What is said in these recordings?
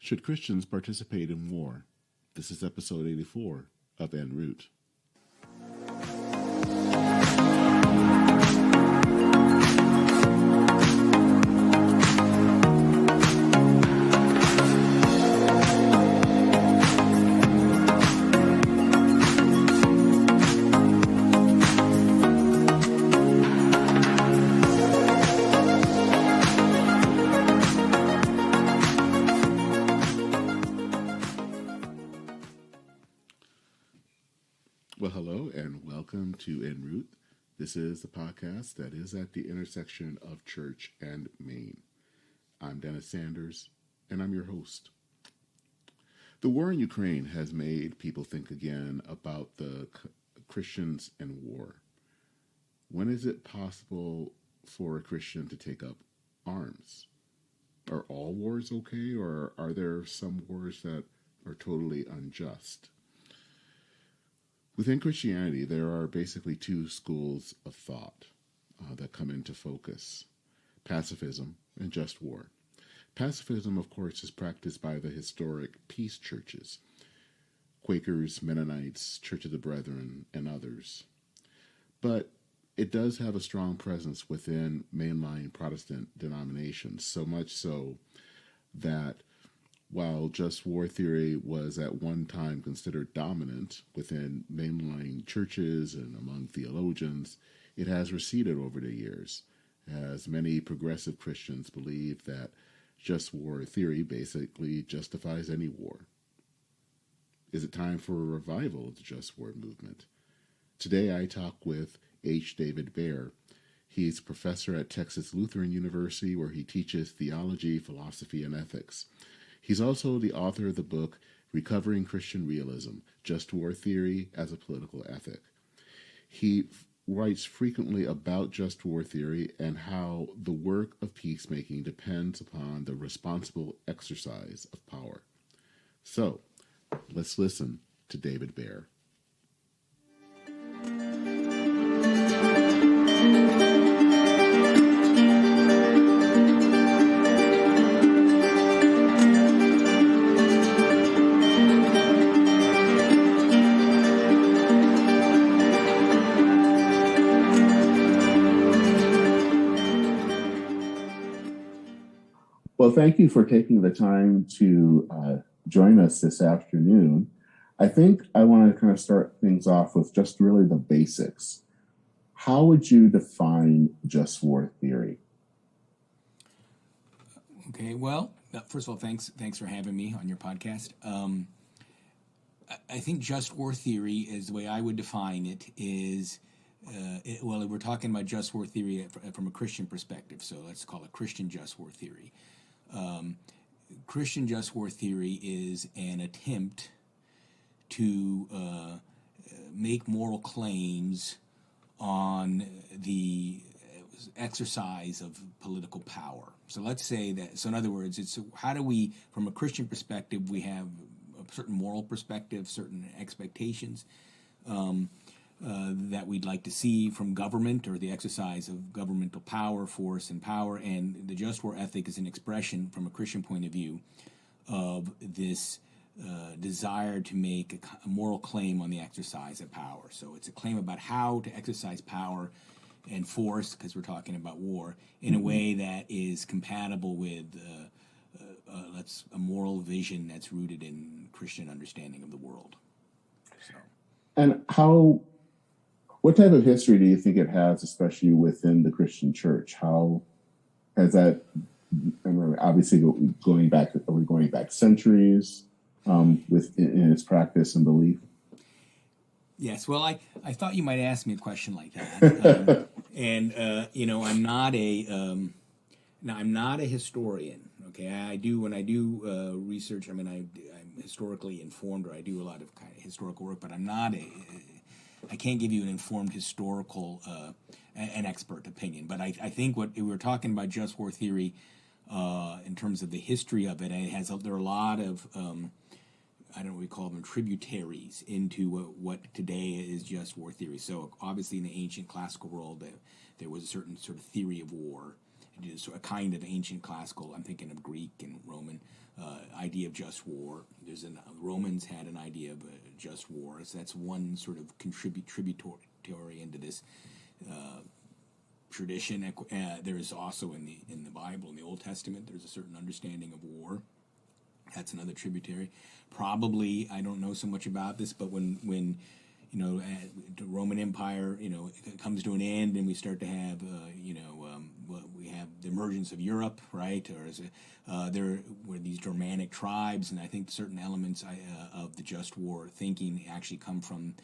Should Christians participate in war? This is episode 84 of En Route. Well, hello and welcome to En Route. This is the podcast that is at the intersection of church and Maine. I'm Dennis Sanders, and I'm your host. The war in Ukraine has made people think again about the Christians and war. When is it possible for a Christian to take up arms? Are all wars okay, or are there some wars that are totally unjust? Within Christianity, there are basically two schools of thought that come into focus: pacifism and just war. Pacifism, of course, is practiced by the historic peace churches, Quakers, Mennonites, Church of the Brethren, and others. But it does have a strong presence within mainline Protestant denominations, so much so that while just war theory was at one time considered dominant within mainline churches and among theologians, it has receded over the years, as many progressive Christians believe that just war theory basically justifies any war. Is it time for a revival of the just war movement? Today I talk with H. David Baer. He's professor at Texas Lutheran University, where he teaches theology, philosophy, and ethics. He's also the author of the book Recovering Christian Realism, Just War Theory as a Political Ethic. He writes frequently about just war theory and how the work of peacemaking depends upon the responsible exercise of power. So, let's listen to David Baer. Well, thank you for taking the time to join us this afternoon. I think I want to kind of start things off with just really the basics. How would you define just war theory? Okay, well, first of all, thanks for having me on your podcast. I think just war theory is the way I would define it is, we're talking about just war theory from a Christian perspective, so let's call it Christian just war theory. Christian just war theory is an attempt to make moral claims on the exercise of political power. So let's say that, so in other words, it's how do we, from a Christian perspective, we have a certain moral perspective, certain expectations that we'd like to see from government or the exercise of governmental power, force, and power. And the just war ethic is an expression, from a Christian point of view, of this desire to make a moral claim on the exercise of power. So it's a claim about how to exercise power and force, because we're talking about war, in a way that is compatible with a moral vision that's rooted in Christian understanding of the world. So. And what type of history do you think it has, especially within the Christian church? How has that, obviously going back centuries in its practice and belief? Yes, well, I thought you might ask me a question like that, I'm not a historian. Okay, when I do research. I'm historically informed, or I do a lot of kind of historical work, but I can't give you an informed historical, an expert opinion. But I think what we were talking about just war theory, in terms of the history of it, there are a lot of I don't know what we call them, tributaries into what today is just war theory. So obviously in the ancient classical world, there was a certain sort of theory of war, a kind of ancient classical, I'm thinking of Greek and Roman idea of just war. Romans had an idea of a just war. So that's one sort of contributory into this tradition. There is also in the Bible, in the Old Testament, there's a certain understanding of war. That's another tributary. Probably, I don't know so much about this, but when the Roman Empire, it comes to an end, and we start to have, we have the emergence of Europe, right? Or there were these Germanic tribes, and I think certain elements of the just war thinking actually come from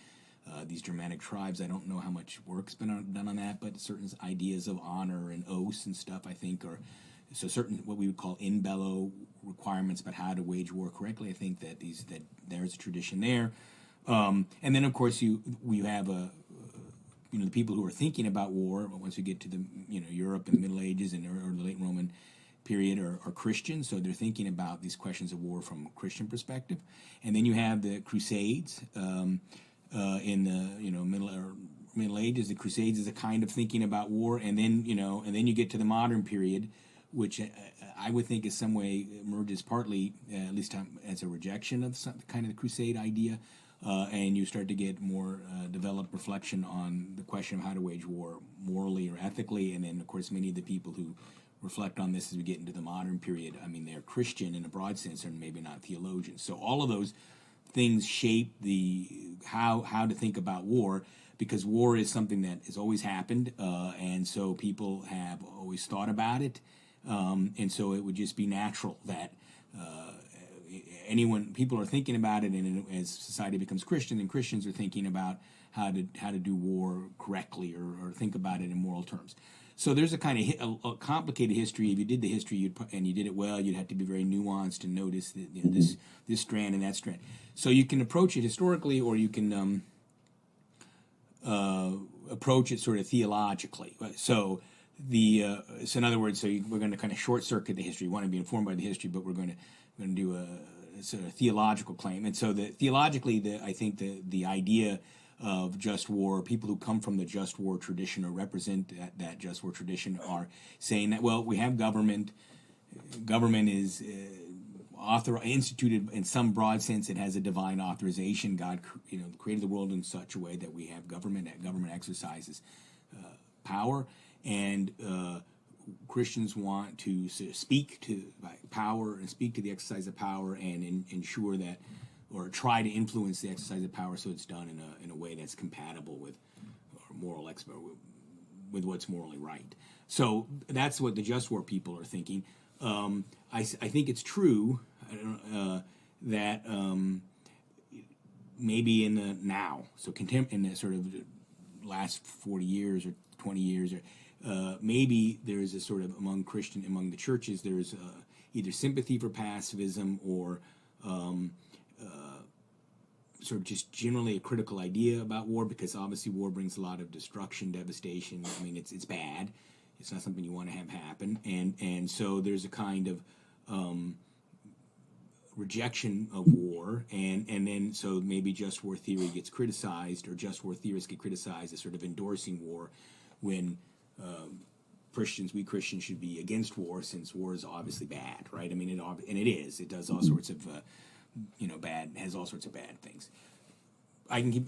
these Germanic tribes. I don't know how much work's been done on that, but certain ideas of honor and oaths and stuff, I think, are so certain what we would call in bello requirements about how to wage war correctly. I think that there's a tradition there. And then, of course, you have the people who are thinking about war. Once you get to the Europe in the Middle Ages and or the late Roman period are Christians, so they're thinking about these questions of war from a Christian perspective. And then you have the Crusades in the Middle Ages. The Crusades is a kind of thinking about war, and then you get to the modern period, which I would think in some way emerges partly, at least as a rejection of some kind of the Crusade idea. And you start to get more developed reflection on the question of how to wage war morally or ethically. And then, of course, many of the people who reflect on this as we get into the modern period, I mean, they're Christian in a broad sense and maybe not theologians. So all of those things shape how to think about war, because war is something that has always happened, and so people have always thought about it. And so it would just be natural that people are thinking about it, and as society becomes Christian, and Christians are thinking about how to do war correctly or think about it in moral terms. So there's a kind of a complicated history. If you did the history and you did it well, you'd have to be very nuanced and notice that, this strand and that strand. So you can approach it historically, or you can approach it sort of theologically. So in other words, we're going to kind of short circuit the history. We want to be informed by the history, but we're going to do a sort of theological claim. And so theologically, I think the idea of just war, people who come from the just war tradition or represent that just war tradition are saying that, well, we have government. Government is instituted in some broad sense. It has a divine authorization. God, created the world in such a way that we have government. That government exercises power, and Christians want to speak to power and speak to the exercise of power and ensure that, or try to influence the exercise of power, so it's done in a way that's compatible with with what's morally right. So that's what the just war people are thinking. I think it's true that maybe in the now, so in the sort of last 40 years or 20 years, or maybe there is a sort of among the churches, there's either sympathy for pacifism or sort of just generally a critical idea about war, because obviously war brings a lot of destruction, devastation. I mean, it's bad. It's not something you want to have happen, and so there's a kind of rejection of war, and then so maybe just war theory gets criticized, or just war theorists get criticized as sort of endorsing war, when we Christians should be against war, since war is obviously bad, right? I mean, it is. It does all sorts of bad, has all sorts of bad things. I can keep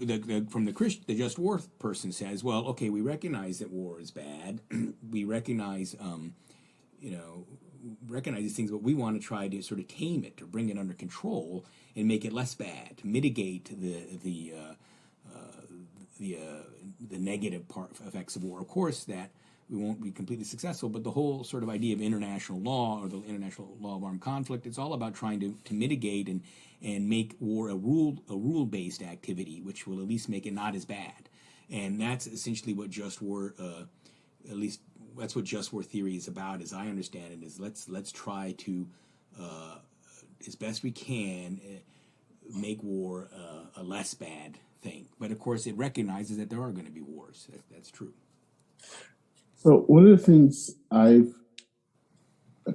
from the just war person says, well, okay, we recognize that war is bad. We recognize these things, but we want to try to sort of tame it, or bring it under control and make it less bad, to mitigate the negative effects of war. Of course, that we won't be completely successful, but the whole sort of idea of international law, or the international law of armed conflict, it's all about trying to mitigate and make war a rule-based activity, which will at least make it not as bad. And that's essentially what just war, at least that's what just war theory is about, as I understand it. Is let's try to, as best we can, make war a less bad thing. But of course, it recognizes that there are going to be wars. That's true. So one of the things I've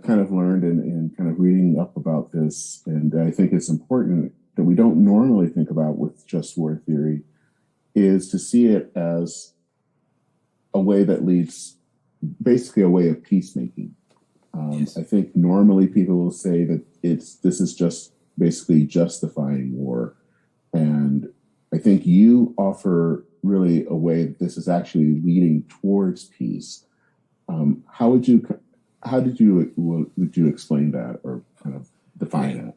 kind of learned in kind of reading up about this, and I think it's important that we don't normally think about with just war theory, is to see it as a way that leads, basically a way of peacemaking. Yes. I think normally people will say that this is just basically justifying war. And I think you offer really a way that this is actually leading towards peace. How would you explain that, or kind of define that?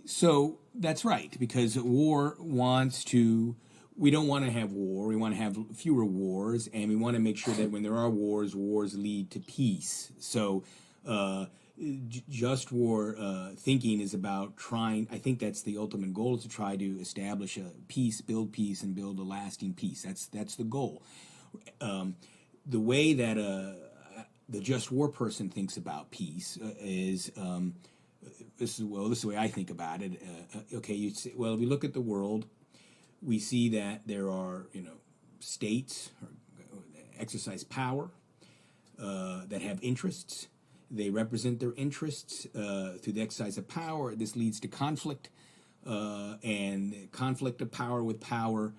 So that's right, because war wants to. We don't want to have war. We want to have fewer wars, and we want to make sure that when there are wars, wars lead to peace. So, just war thinking is about trying. I think that's the ultimate goal: is to try to establish a peace, and build a lasting peace. That's the goal. The way that the just war person thinks about peace is. This is the way I think about it. Okay, you say, well, if we look at the world, we see that there are, states that exercise power, that have interests. They represent their interests through the exercise of power. This leads to conflict, and conflict of power with power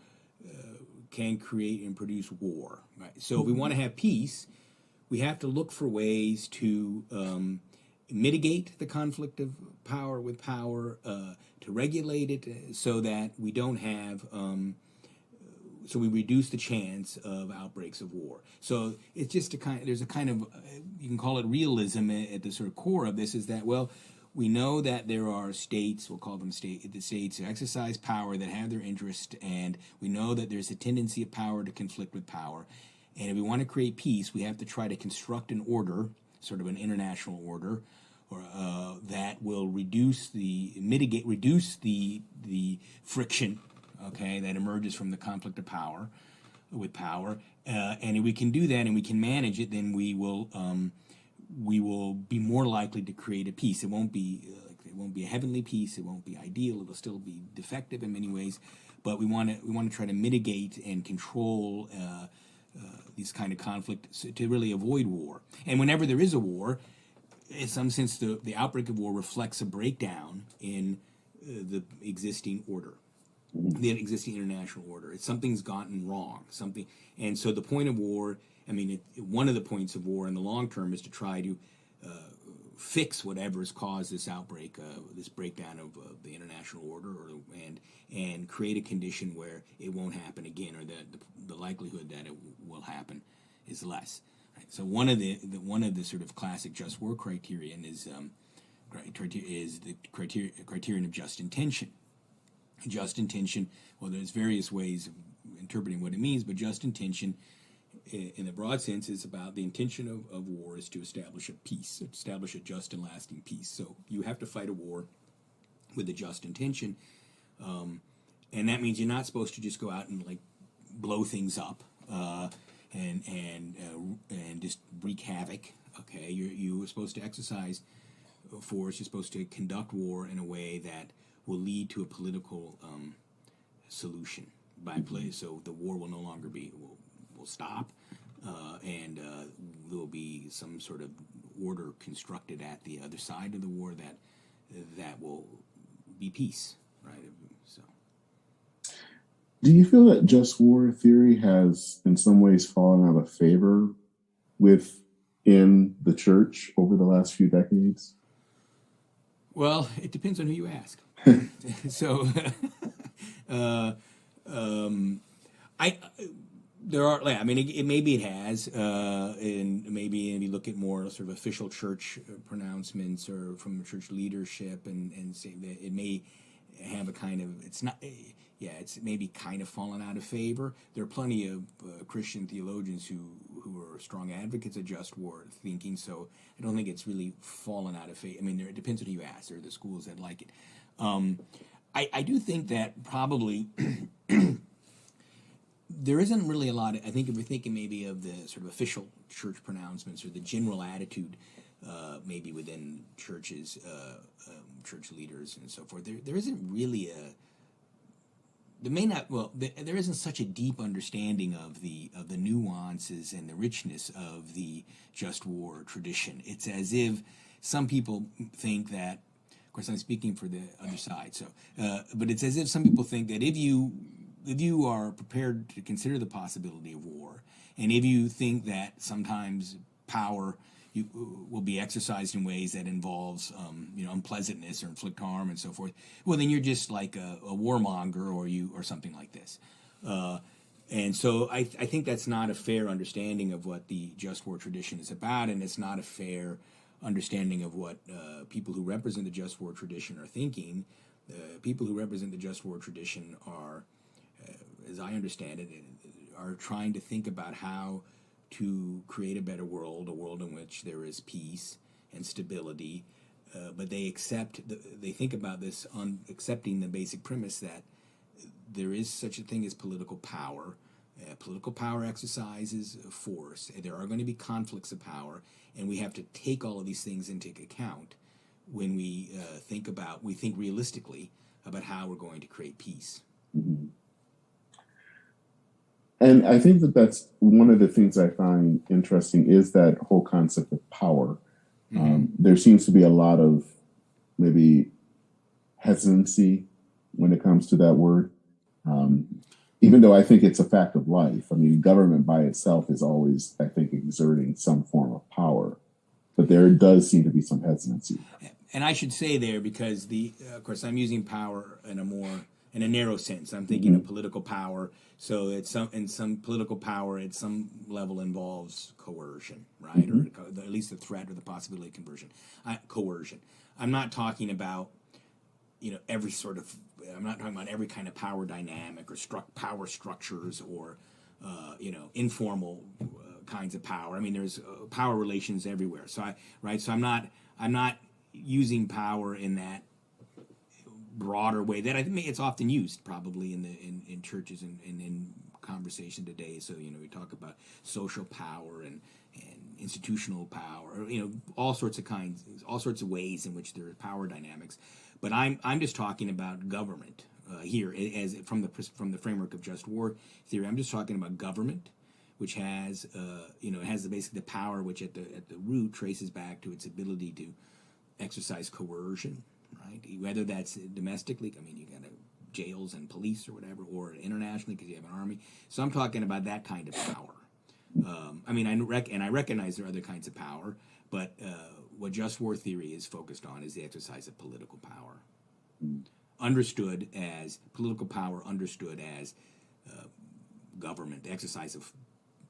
can create and produce war. Right. So if we want to have peace, we have to look for ways to mitigate the conflict of power with power, to regulate it so that we don't have, so we reduce the chance of outbreaks of war. So it's just there's a kind of, you can call it realism at the sort of core of this, is that, well, we know that there are states, we'll call them the states who exercise power that have their interest, and we know that there's a tendency of power to conflict with power. And if we want to create peace, we have to try to construct an order, sort of an international order, or that will reduce the friction, okay, that emerges from the conflict of power with power. And if we can do that and we can manage it, then we will be more likely to create a peace. It won't be a heavenly peace. It won't be ideal. It'll still be defective in many ways. But we want to try to mitigate and control these kind of conflicts to really avoid war. And whenever there is a war, in some sense, the outbreak of war reflects a breakdown in the existing order, the existing international order. Something's gotten wrong. And so the point of war, one of the points of war in the long term is to try to fix whatever has caused this outbreak, this breakdown of the international order, and create a condition where it won't happen again, or that the likelihood that it will happen is less. Right? So one of the sort of classic just war criterion is the criterion of just intention. Just intention. Well, there's various ways of interpreting what it means, but just intention, in the broad sense, is about the intention of war is to establish a peace, establish a just and lasting peace. So you have to fight a war with a just intention, and that means you're not supposed to just go out and blow things up and just wreak havoc. Okay, you're supposed to exercise force. You're supposed to conduct war in a way that will lead to a political solution by play. So the war will no longer will stop, and there will be some sort of order constructed at the other side of the war that will be peace, right? So, do you feel that just war theory has, in some ways, fallen out of favor within the church over the last few decades? Well, it depends on who you ask. So, there are. Maybe it has, and maybe if you look at more sort of official church pronouncements or from church leadership, and say that it may have a kind of, it's not. Yeah, it's maybe kind of fallen out of favor. There are plenty of Christian theologians who are strong advocates of just war thinking, so I don't think it's really fallen out of favor. It depends on who you ask. There are the schools that like it. I do think that probably there isn't really a lot. I think if we're thinking maybe of the sort of official church pronouncements or the general attitude, maybe within churches, church leaders and so forth, there isn't really there isn't such a deep understanding of the nuances and the richness of the just war tradition. It's as if some people think that, of course I'm speaking for the other side, so but it's as if some people think that if you are prepared to consider the possibility of war, and if you think that sometimes power will be exercised in ways that involves unpleasantness or inflict harm and so forth, well, then you're just like a warmonger or something like this. And so I think that's not a fair understanding of what the just war tradition is about, and it's not a fair understanding of what people who represent the just war tradition are thinking. People who represent the just war tradition are, as I understand it, are trying to think about how to create a better world, a world in which there is peace and stability. But they think about this on accepting the basic premise that there is such a thing as political power. Political power exercises force. There are going to be conflicts of power, and we have to take all of these things into account when we think realistically about how we're going to create peace. Mm-hmm. And I think that's one of the things I find interesting is that whole concept of power. Mm-hmm. There seems to be a lot of maybe hesitancy when it comes to that word. Even though I think it's a fact of life. I mean, government by itself is always, I think, exerting some form of power. But there does seem to be some hesitancy. And I should say there, because of course, I'm using power in a narrow sense. I'm thinking of political power. So some political power at some level involves coercion, right? Or at least the threat or the possibility of coercion. I'm not talking about I'm not talking about every kind of power dynamic or power structures or informal kinds of power. I mean, there's power relations everywhere. So I'm not using power in that broader way that I think it's often used probably in churches and in conversation today. So we talk about social power and institutional power, all sorts of ways in which there are power dynamics. But I'm just talking about government here as from the framework of just war theory. I'm just talking about government, which has basically the power which at the root traces back to its ability to exercise coercion, right? Whether that's domestically, I mean, you got jails and police or whatever, or internationally because you have an army. So I'm talking about that kind of power. I recognize there are other kinds of power, but what just war theory is focused on is the exercise of political power, understood as government, the exercise of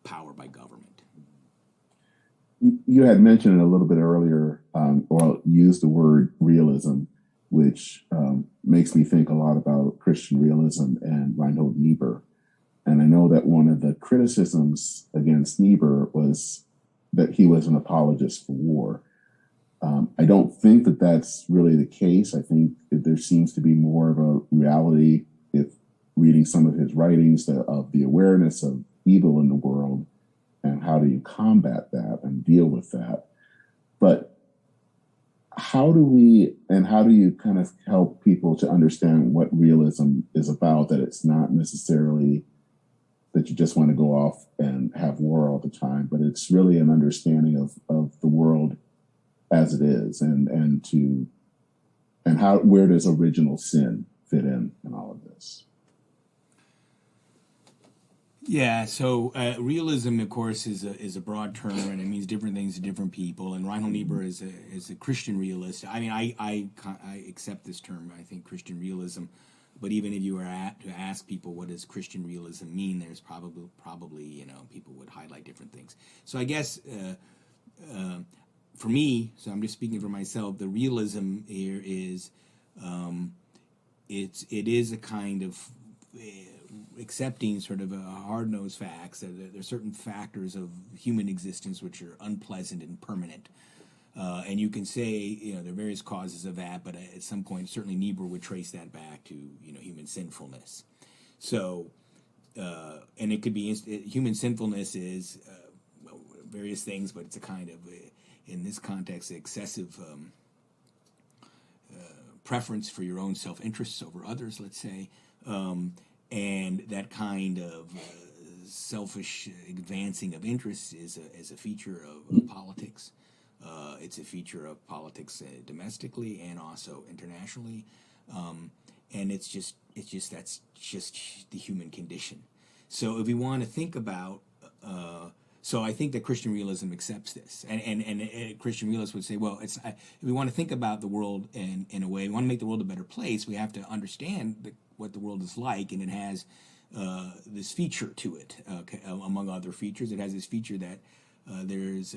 power by government. You had mentioned a little bit earlier, or used the word realism, which makes me think a lot about Christian realism and Reinhold Niebuhr. And I know that one of the criticisms against Niebuhr was that he was an apologist for war. I don't think that that's really the case. I think that there seems to be more of a reality, if reading some of his writings, of the awareness of evil in the world and how do you combat that and deal with that. But how do you kind of help people to understand what realism is about, that it's not necessarily that you just want to go off and have war all the time, but it's really an understanding of the world as it is, and where does original sin fit in all of this? Yeah, so realism, of course, is a broad term, and it means different things to different people. And Reinhold Niebuhr is a Christian realist. I mean, I accept this term. I think Christian realism. But even if you were to ask people what does Christian realism mean, there's probably people would highlight different things. So I guess for me, so I'm just speaking for myself, the realism here is it is a kind of accepting sort of a hard-nosed facts that there are certain factors of human existence which are unpleasant and permanent. And you can say, there are various causes of that, but at some point, certainly Niebuhr would trace that back to, human sinfulness. So, and it could be, human sinfulness is various things, but it's a kind of, in this context, excessive preference for your own self-interests over others, let's say, and that kind of selfish advancing of interests is a feature of politics. It's a feature of politics domestically and also internationally, and that's just the human condition. So if we want to think about So I think that Christian realism accepts this, and Christian realists would say, well, it's if we want to think about the world in a way, we want to make the world a better place, we have to understand what the world is like, and it has this feature to it, among other features. It has this feature that there's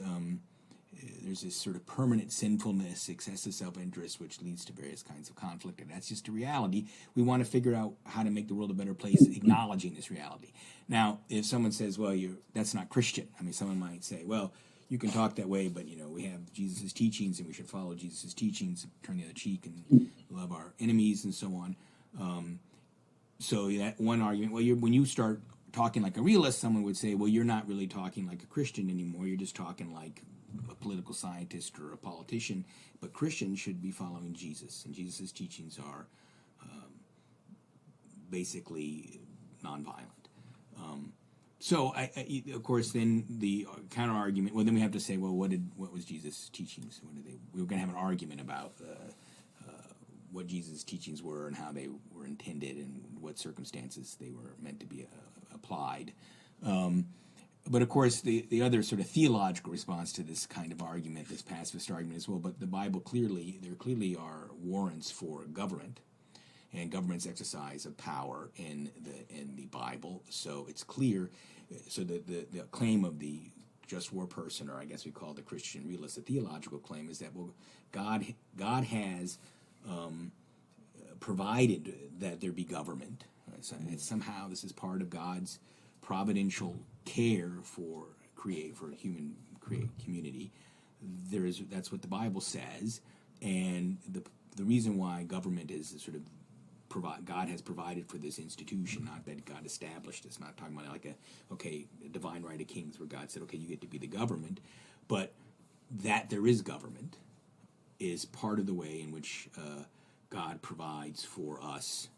this sort of permanent sinfulness, excessive self-interest, which leads to various kinds of conflict, and that's just a reality. We want to figure out how to make the world a better place, acknowledging this reality. Now, if someone says, well, that's not Christian, I mean, someone might say, well, you can talk that way, but, we have Jesus' teachings, and we should follow Jesus' teachings, turn the other cheek, and love our enemies, and so on. So that one argument, well, when you start talking like a realist, someone would say, well, you're not really talking like a Christian anymore, you're just talking like a political scientist or a politician, but Christians should be following Jesus, and Jesus' teachings are basically nonviolent. So, of course, then the counter argument. Well, then we have to say, well, what was Jesus' teachings? We were going to have an argument about what Jesus' teachings were and how they were intended and what circumstances they were meant to be applied. But of course, the other sort of theological response to this kind of argument, this pacifist argument, is, well, but the Bible there clearly are warrants for government and government's exercise of power in the Bible. So it's clear. So the claim of the just war person, or I guess we call it the Christian realist, the theological claim is that, well, God has provided that there be government. So somehow this is part of God's providential care for human community. That's what the Bible says, and the reason why government is sort of God has provided for this institution, not that God established. It's not talking about like a divine right of kings where God said, okay, you get to be the government, but that there is government is part of the way in which God provides for us,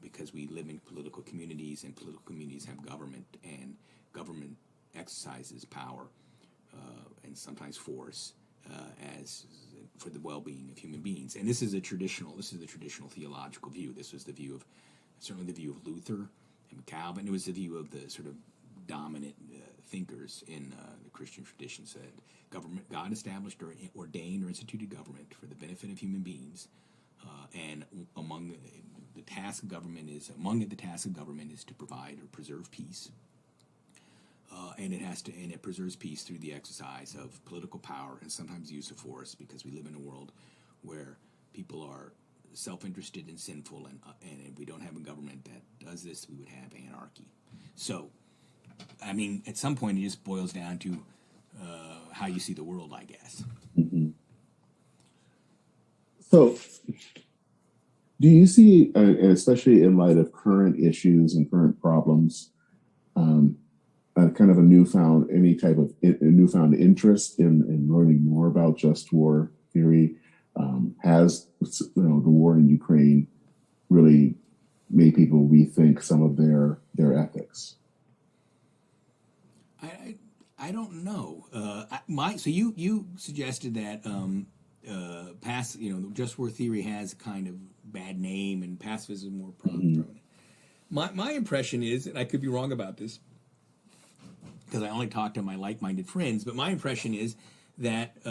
because we live in political communities, and political communities have government, and government exercises power and sometimes force as for the well-being of human beings. And this is the traditional theological view. This was certainly the view of Luther and Calvin. It was the view of the sort of dominant thinkers in the Christian tradition. Said God established or ordained or instituted government for the benefit of human beings, and among the task of government is to provide or preserve peace. And it preserves peace through the exercise of political power and sometimes use of force, because we live in a world where people are self-interested and sinful, and if we don't have a government that does this, we would have anarchy. So, I mean, at some point it just boils down to how you see the world, I guess. Mm-hmm. So, do you see, especially in light of current issues and current problems, kind of a newfound interest in learning more about just war theory? Has the war in Ukraine really made people rethink some of their ethics? I don't know. So you suggested that just war theory has a kind of bad name, and pacifism more prominent. My impression is, and I could be wrong about this, because I only talk to my like-minded friends, but my impression is that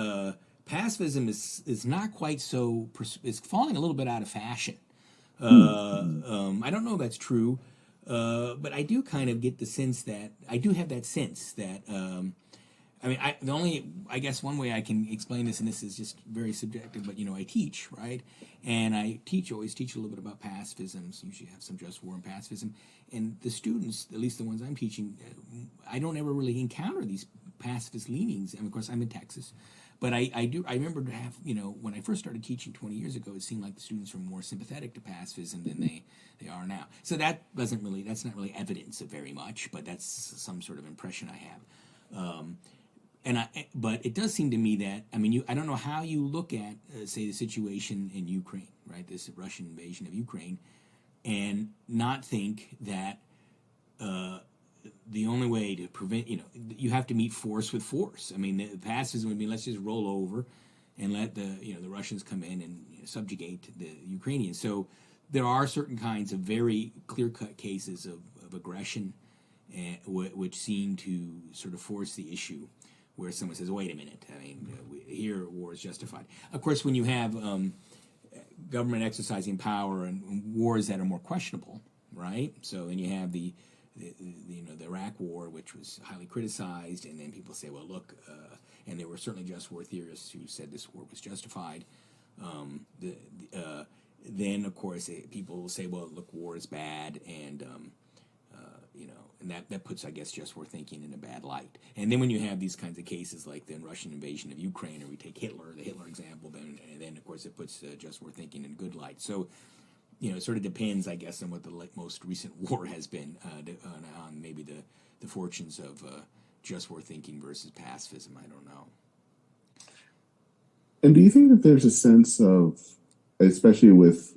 pacifism is not quite so, is falling a little bit out of fashion. I don't know if that's true, but I do kind of get the sense that, I do have that sense that, I guess one way I can explain this, and this is just very subjective, but, I teach, right? And I always teach a little bit about pacifism, so usually have some just war and pacifism. And the students, at least the ones I'm teaching, I don't ever really encounter these pacifist leanings. And of course, I'm in Texas. But I remember to have, when I first started teaching 20 years ago, it seemed like the students were more sympathetic to pacifism than they are now. So that's not really evidence of very much, but that's some sort of impression I have. But it does seem to me that, I don't know how you look at, say, the situation in Ukraine, right? This Russian invasion of Ukraine, and not think that the only way to prevent, you have to meet force with force. The pacifism would be, let's just roll over and let the Russians come in and subjugate the Ukrainians. So there are certain kinds of very clear-cut cases of aggression and which seem to sort of force the issue where someone says, wait a minute, I mean, here war is justified. Of course, when you have government exercising power and wars that are more questionable, right? So then you have the Iraq War, which was highly criticized, and then people say, well, look, and there were certainly just war theorists who said this war was justified. Then, of course, people will say, well, look, war is bad, and and that puts, I guess, just war thinking in a bad light. And then when you have these kinds of cases like the Russian invasion of Ukraine, or we take the Hitler example, then of course it puts just war thinking in good light. So, it sort of depends, I guess, on what the most recent war has been, on maybe the fortunes of just war thinking versus pacifism. I don't know. And do you think that there's a sense of, especially with,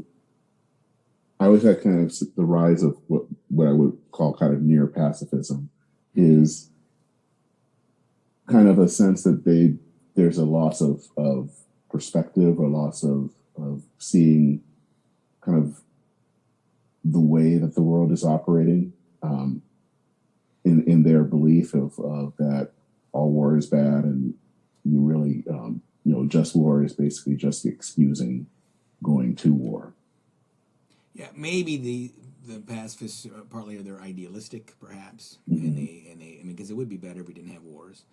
I always had kind of the rise of what I would call kind of near pacifism, is kind of a sense that there's a loss of perspective, or loss of seeing kind of the way that the world is operating, in their belief of that all war is bad, and you really just war is basically just excusing going to war. Yeah, maybe the pacifists partly are they're idealistic, perhaps, Mm-hmm. and they I mean, because it would be better if we didn't have wars,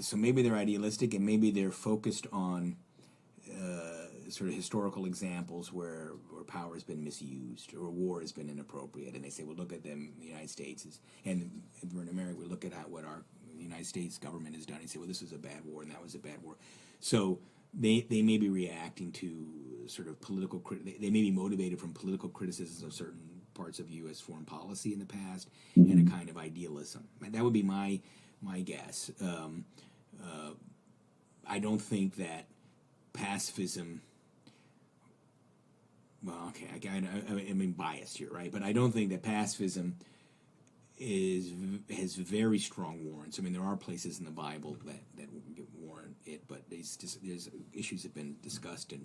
so maybe they're idealistic, and maybe they're focused on sort of historical examples where power has been misused or war has been inappropriate, and they say, well, look at them, the United States and we're in America, we look at what our United States government has done, and say, well, this was a bad war and that was a bad war. So they may be reacting to sort of political, they may be motivated from political criticisms of certain parts of U.S. foreign policy in the past, Mm-hmm. and a kind of idealism. That would be my guess. I don't think that pacifism, well, okay, I mean biased here, right? But I don't think that pacifism has very strong warrants. I mean, there are places in the Bible that warrant it, but there's issues have been discussed and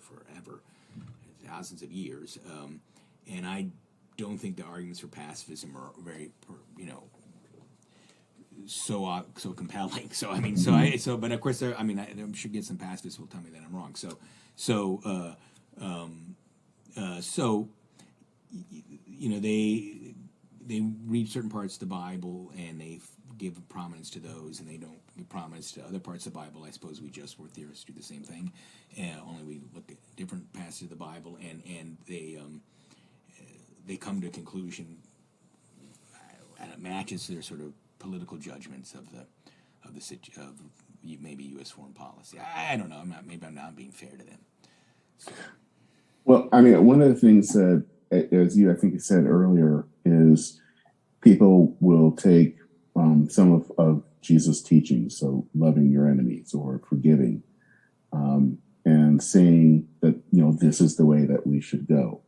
forever, thousands of years, and I don't think the arguments for pacifism are very so compelling. So I mean, but of course I'm sure get some pacifists will tell me that I'm wrong. They read certain parts of the Bible and they give prominence to those, and they don't give prominence to other parts of the Bible. I suppose we just war theorists do the same thing, only we look at different passages of the Bible, and they come to a conclusion and it matches their sort of political judgments of maybe U.S. foreign policy. I don't know. I'm not being fair to them. So. Well, I mean, one of the things that, as I think you said earlier, is people will take some of Jesus' teachings, so loving your enemies or forgiving, and saying that this is the way that we should go.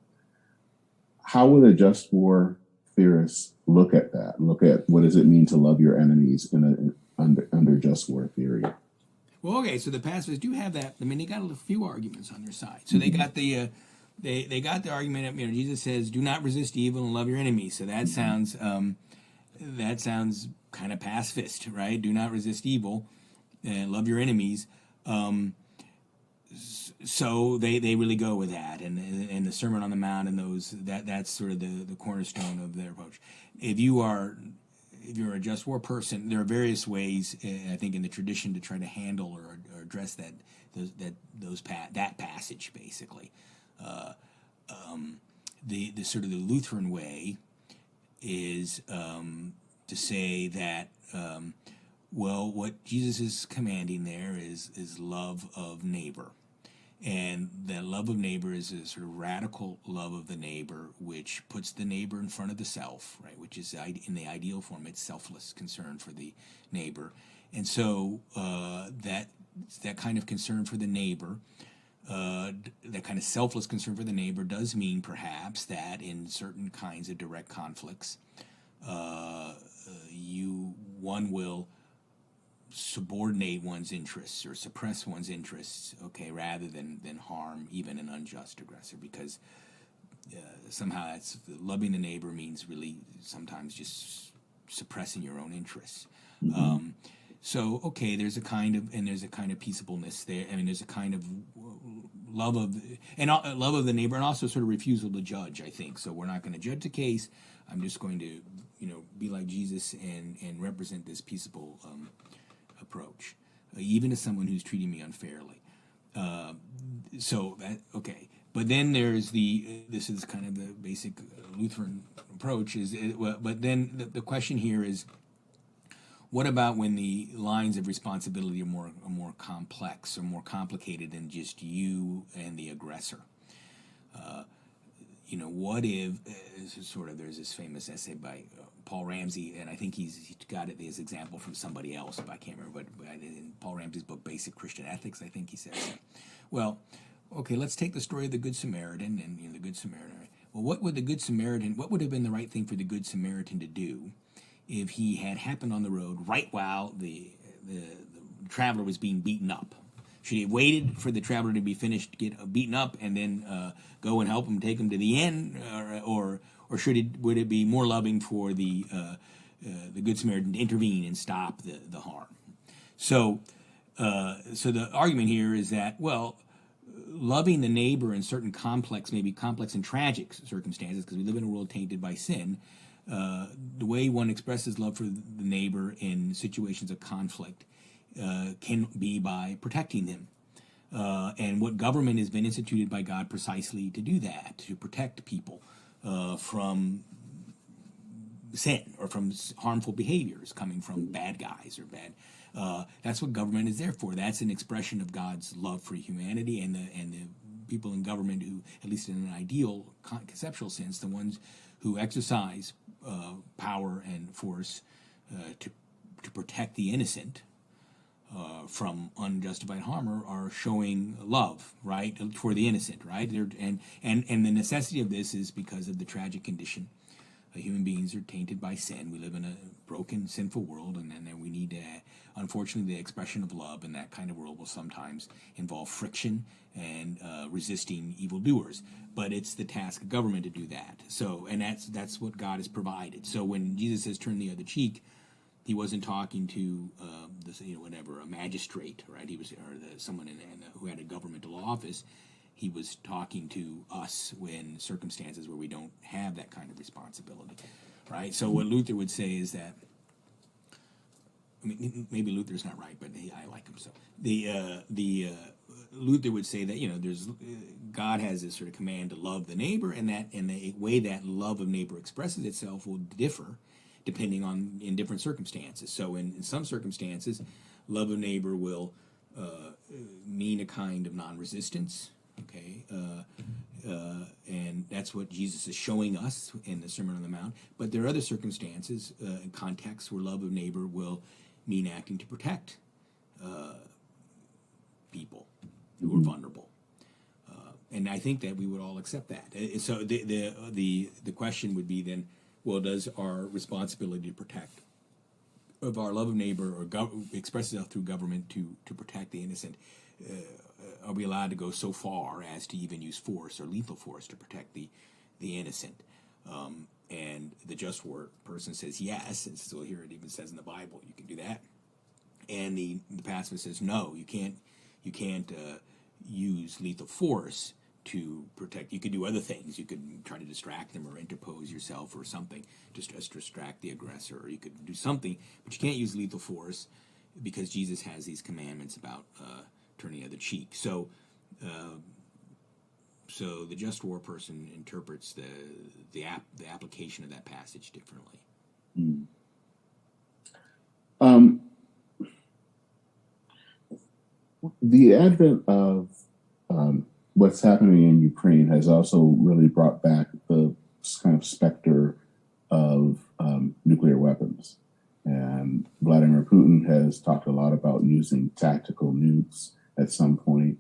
How would a just war theorist look at that? Look at what does it mean to love your enemies under just war theory? Well, okay, so the pacifists do have that. I mean, they got a few arguments on their side. So they got the they got the argument of Jesus says, "Do not resist evil and love your enemies." So that sounds kind of pacifist, right? Do not resist evil and love your enemies. So they really go with that, and the Sermon on the Mount and that's sort of the cornerstone of their approach. If you're a just war person, there are various ways, I think, in the tradition to try to handle or address that passage, basically. The sort of the Lutheran way is to say that what Jesus is commanding there is love of neighbor. And that love of neighbor is a sort of radical love of the neighbor, which puts the neighbor in front of the self, right? Which is, in the ideal form, it's selfless concern for the neighbor. And so that kind of concern for the neighbor, that kind of selfless concern for the neighbor does mean perhaps that in certain kinds of direct conflicts, one will subordinate one's interests or suppress one's interests, okay, rather than harm even an unjust aggressor, because somehow that's loving the neighbor means really sometimes just suppressing your own interests. So okay, there's a kind of peaceableness there. I mean, there's a kind of love of the neighbor, and also sort of refusal to judge. I think so. We're not going to judge the case. I'm just going to be like Jesus and represent this peaceable approach, even to someone who's treating me unfairly. So that okay. But then there's this is kind of the basic Lutheran approach but then the question here is, what about when the lines of responsibility are more complex or more complicated than just you and the aggressor? What if there's this famous essay by Paul Ramsey, and I think he's got it as example from somebody else, but I can't remember. But in Paul Ramsey's book, Basic Christian Ethics, I think he says, well, okay, let's take the story of the Good Samaritan and the Good Samaritan. Well, what would have been the right thing for the Good Samaritan to do if he had happened on the road right while the traveler was being beaten up? Should he have waited for the traveler to be finished, get beaten up, and then go and help him, take him to the end, or would it be more loving for the Good Samaritan to intervene and stop the harm? So the argument here is that, well, loving the neighbor in certain complex and tragic circumstances, because we live in a world tainted by sin, the way one expresses love for the neighbor in situations of conflict can be by protecting them. And what government has been instituted by God precisely to do that, to protect people from sin or from harmful behaviors coming from bad guys or bad. That's what government is there for. That's an expression of God's love for humanity and the people in government who, at least in an ideal conceptual sense, the ones who exercise power and force to protect the innocent from unjustified harm are showing love, right, for the innocent, right? And the necessity of this is because of the tragic condition. Human beings are tainted by sin. We live in a broken, sinful world, and then we need unfortunately, the expression of love in that kind of world will sometimes involve friction and resisting evildoers. But it's the task of government to do that. So, and that's what God has provided. So when Jesus says turn the other cheek, he wasn't talking to a magistrate, right? He was someone who had a governmental office. He was talking to us in circumstances where we don't have that kind of responsibility, right? So what Luther would say is that, I mean, maybe Luther's not right, but I like him. So Luther would say that God has this sort of command to love the neighbor, and the way that love of neighbor expresses itself will differ depending on in different circumstances. So in some circumstances, love of neighbor will mean a kind of non-resistance. Okay, and that's what Jesus is showing us in the Sermon on the Mount. But there are other circumstances and contexts where love of neighbor will mean acting to protect people who are vulnerable, and I think that we would all accept that. So the question would be then, well, does our responsibility to protect of our love of neighbor or express itself through government to protect the innocent? Are we allowed to go so far as to even use force or lethal force to protect the innocent? And the just war person says yes, and so here it even says in the Bible you can do that. And the pacifist says no, you can't use lethal force to protect. You could do other things. You could try to distract them or interpose yourself or something, just to distract the aggressor, or you could do something, but you can't use lethal force because Jesus has these commandments about turning the other cheek. So the just war person interprets the application of that passage differently. The advent of what's happening in Ukraine has also really brought back the kind of specter of nuclear weapons. And Vladimir Putin has talked a lot about using tactical nukes at some point,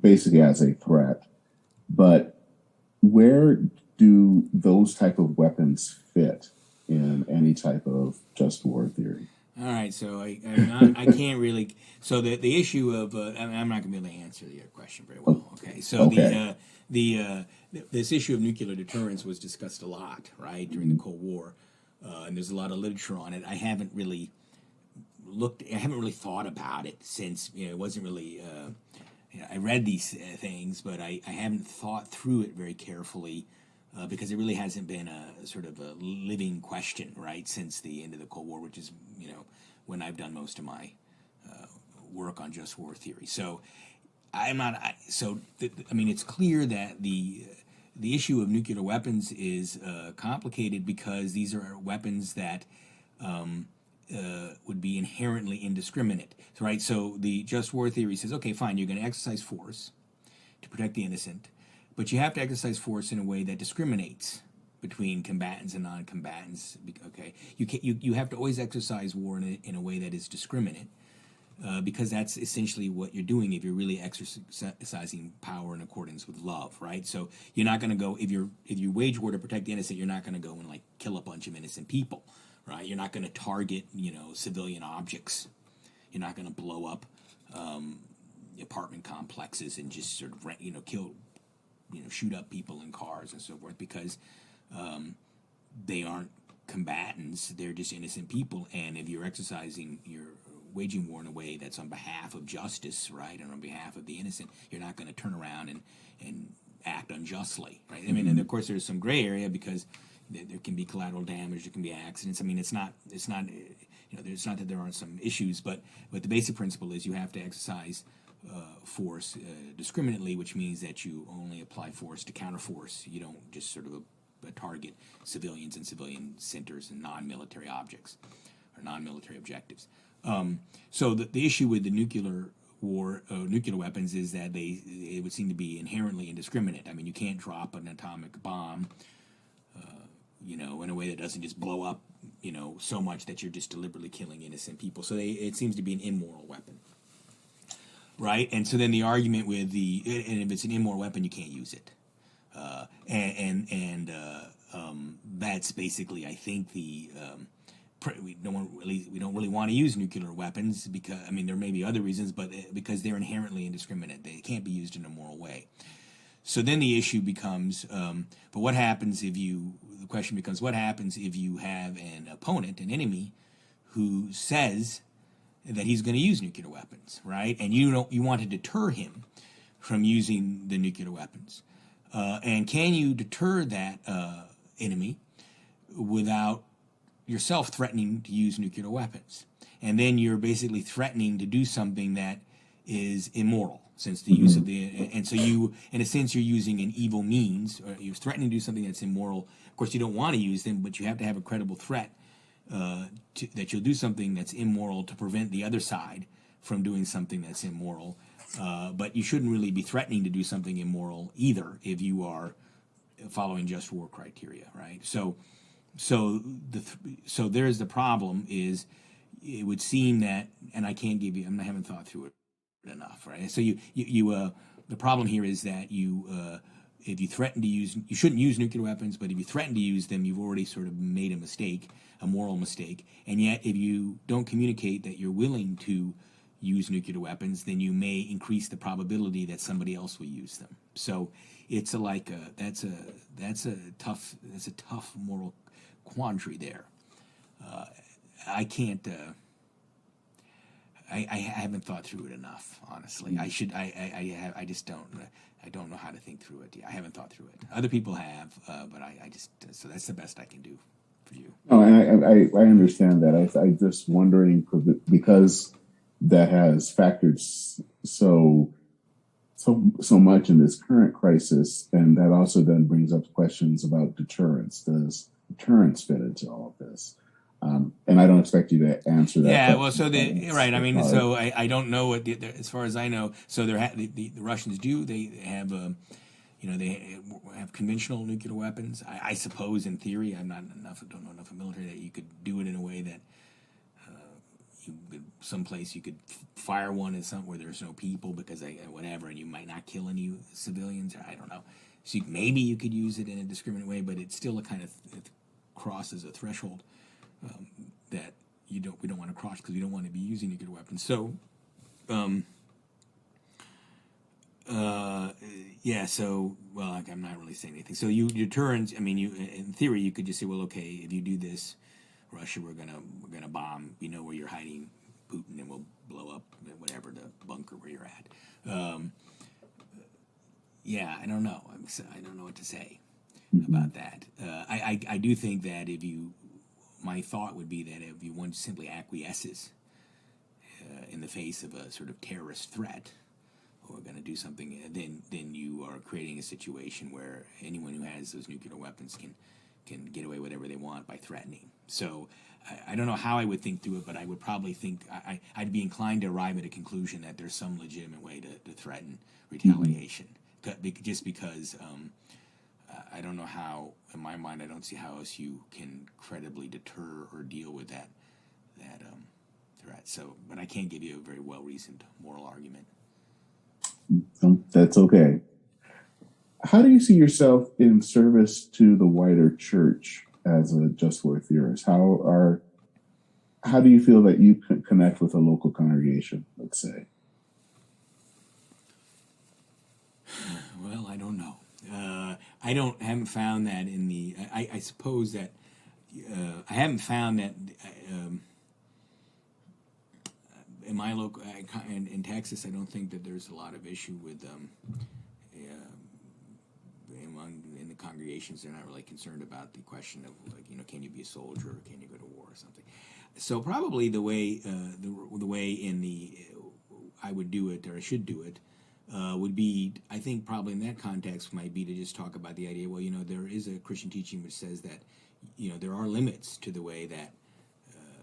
basically as a threat. But where do those type of weapons fit in any type of just war theory? All right, so I'm not, I can't really. So the issue of I'm not going to be able to answer your question very well. Okay, so Okay. this issue of nuclear deterrence was discussed a lot, right, during the Cold War, and there's a lot of literature on it. I haven't really thought about it since it wasn't really. I read these things, but I haven't thought through it very carefully because it really hasn't been a sort of a living question, right, since the end of the Cold War, which is, when I've done most of my work on just war theory. So I'm not. I mean, it's clear that the issue of nuclear weapons is complicated because these are weapons that would be inherently indiscriminate, right? So the just war theory says, okay, fine, you're going to exercise force to protect the innocent, but you have to exercise force in a way that discriminates between combatants and non-combatants. Okay, you have to always exercise war in a way that is discriminate, because that's essentially what you're doing if you're really exercising power in accordance with love, right? So you're not going to go if you wage war to protect the innocent, you're not going to go and kill a bunch of innocent people, right? You're not going to target civilian objects. You're not going to blow up apartment complexes and just sort of kill, shoot up people in cars and so forth, because they aren't combatants, they're just innocent people. And if you're waging war in a way that's on behalf of justice, right, and on behalf of the innocent, you're not going to turn around and act unjustly, right? I mean, and of course there's some gray area because there can be collateral damage, there can be accidents. I mean, it's not it's not that there aren't some issues, but the basic principle is you have to exercise force discriminately, which means that you only apply force to counterforce. You don't just sort of target civilians and civilian centers and non-military objects or non-military objectives. So the issue with the nuclear weapons is that it would seem to be inherently indiscriminate. I mean, you can't drop an atomic bomb, in a way that doesn't just blow up, so much that you're just deliberately killing innocent people. So it seems to be an immoral weapon, right? And so then the argument and if it's an immoral weapon, you can't use it. That's basically, I think, we don't really want to use nuclear weapons because, I mean, there may be other reasons, but because they're inherently indiscriminate, they can't be used in a moral way. So then the issue becomes, but what happens the question becomes, what happens if you have an opponent, an enemy, who says that he's going to use nuclear weapons, right? And you want to deter him from using the nuclear weapons. And can you deter that enemy without yourself threatening to use nuclear weapons? And then you're basically threatening to do something that is immoral, since the use of and so you, in a sense, you're using an evil means, or you're threatening to do something that's immoral. Of course, you don't want to use them, but you have to have a credible threat that you'll do something that's immoral to prevent the other side from doing something that's immoral. But you shouldn't really be threatening to do something immoral either if you are following just war criteria, right? So there's the problem. Is it would seem that, and I haven't thought through it enough, right? So the problem here is that if you threaten to use, you shouldn't use nuclear weapons, but if you threaten to use them, you've already sort of made a mistake, a moral mistake. And yet, if you don't communicate that you're willing to use nuclear weapons, then you may increase the probability that somebody else will use them. So it's that's a tough moral quandary there. I can't. I haven't thought through it enough, honestly. I should. I just don't. I don't know how to think through it. I haven't thought through it. Other people have, but I just. So that's the best I can do for you. No, and I understand that. I'm just wondering because that has factored so much in this current crisis, and that also then brings up questions about deterrence. Does deterrence fit into all of this? And I don't expect you to answer that. Yeah, well, so right. I mean, so I don't know what as far as I know. So the Russians do. They have they have conventional nuclear weapons. I suppose in theory, don't know enough of military that you could do it in a way that someplace you could fire one in where there's no people because whatever, and you might not kill any civilians. I don't know. So maybe you could use it in a discriminate way, but it still kind of crosses a threshold that we don't want to cross because we don't want to be using nuclear weapons. So, yeah. So, well, I'm not really saying anything. So deterrence. I mean, in theory, you could just say, well, okay, if you do this, Russia, we're gonna bomb. We know where you're hiding, Putin, and we'll blow up whatever the bunker where you're at. Yeah, I don't know. I don't know what to say about that. I do think that my thought would be that if one simply acquiesces in the face of a sort of terrorist threat, or going to do something, then you are creating a situation where anyone who has those nuclear weapons can get away with whatever they want by threatening. So I don't know how I would think through it, but I would probably think I'd be inclined to arrive at a conclusion that there's some legitimate way to threaten retaliation, just because I don't know how, in my mind, I don't see how else you can credibly deter or deal with that threat. So, but I can't give you a very well-reasoned moral argument. That's okay. How do you see yourself in service to the wider church as a just war theorist? How do you feel that you can connect with a local congregation, let's say? Well, I don't know. Haven't found that in the. I suppose that I haven't found that in my local in Texas. I don't think that there's a lot of issue with in the congregations. They're not really concerned about the question of, like, can you be a soldier or can you go to war or something. So probably the way I would do it, or I should do it, would be, I think probably in that context might be to just talk about the idea, well, there is a Christian teaching which says that, there are limits to the way that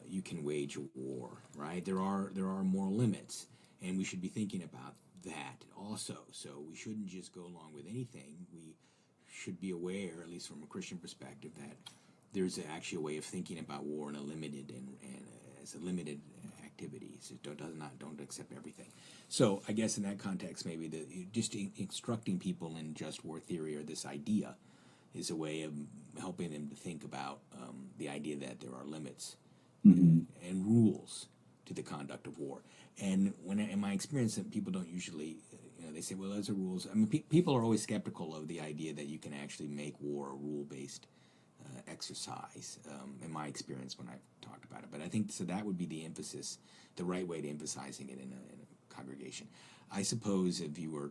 you can wage a war, right? There are moral limits, and we should be thinking about that also. So we shouldn't just go along with anything. We should be aware, at least from a Christian perspective, that there's actually a way of thinking about war in a limited and as a limited activity. So don't accept everything. So I guess in that context, maybe just instructing people in just war theory, or this idea, is a way of helping them to think about the idea that there are limits and rules to the conduct of war. And in my experience, that people don't usually, they say, well, those are rules. I mean, people are always skeptical of the idea that you can actually make war a rule-based exercise, in my experience when I've talked about it. But I think so that would be the emphasis, the right way to emphasizing it in a congregation. I suppose if you were,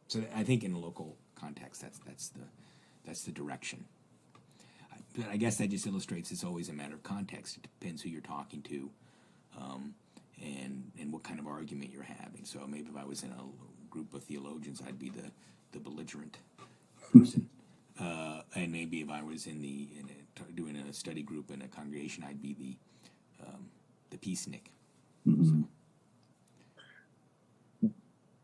so I think in a local context, that's the direction. But I guess that just illustrates it's always a matter of context. It depends who you're talking to, and what kind of argument you're having. So maybe if I was in a group of theologians, I'd be the belligerent person. And maybe if I was doing a study group in a congregation, I'd be the peacenik. Mm-hmm. So.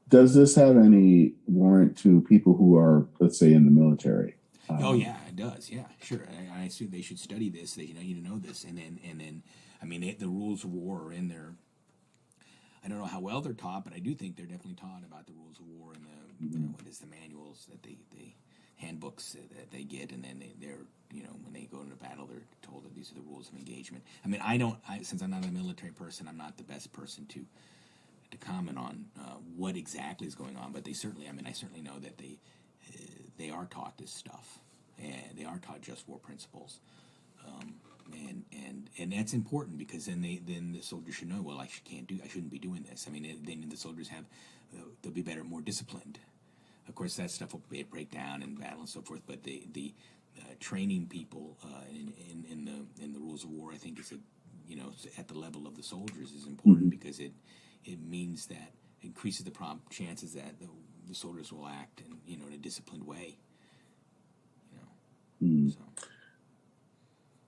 Does this have any warrant to people who are, let's say, in the military? Oh yeah, it does. Yeah, sure. I assume they should study this. They need to know this, and then I mean, the rules of war are in there. I don't know how well they're taught, but I do think they're definitely taught about the rules of war in the manuals that they handbooks that they get, and then they're when they go into battle, they're told that these are the rules of engagement. I mean, since I'm not a military person, I'm not the best person to comment on what exactly is going on, but I certainly know that they are taught this stuff, and they are taught just war principles, and that's important, because then the soldiers should know, well, I shouldn't be doing this. I mean, then the soldiers they'll be better, more disciplined. Of course, that stuff will break down in battle and so forth, but the training people in the rules of war, I think, is at the level of the soldiers is important, because it means that it increases the chances that the soldiers will act in a disciplined way. So.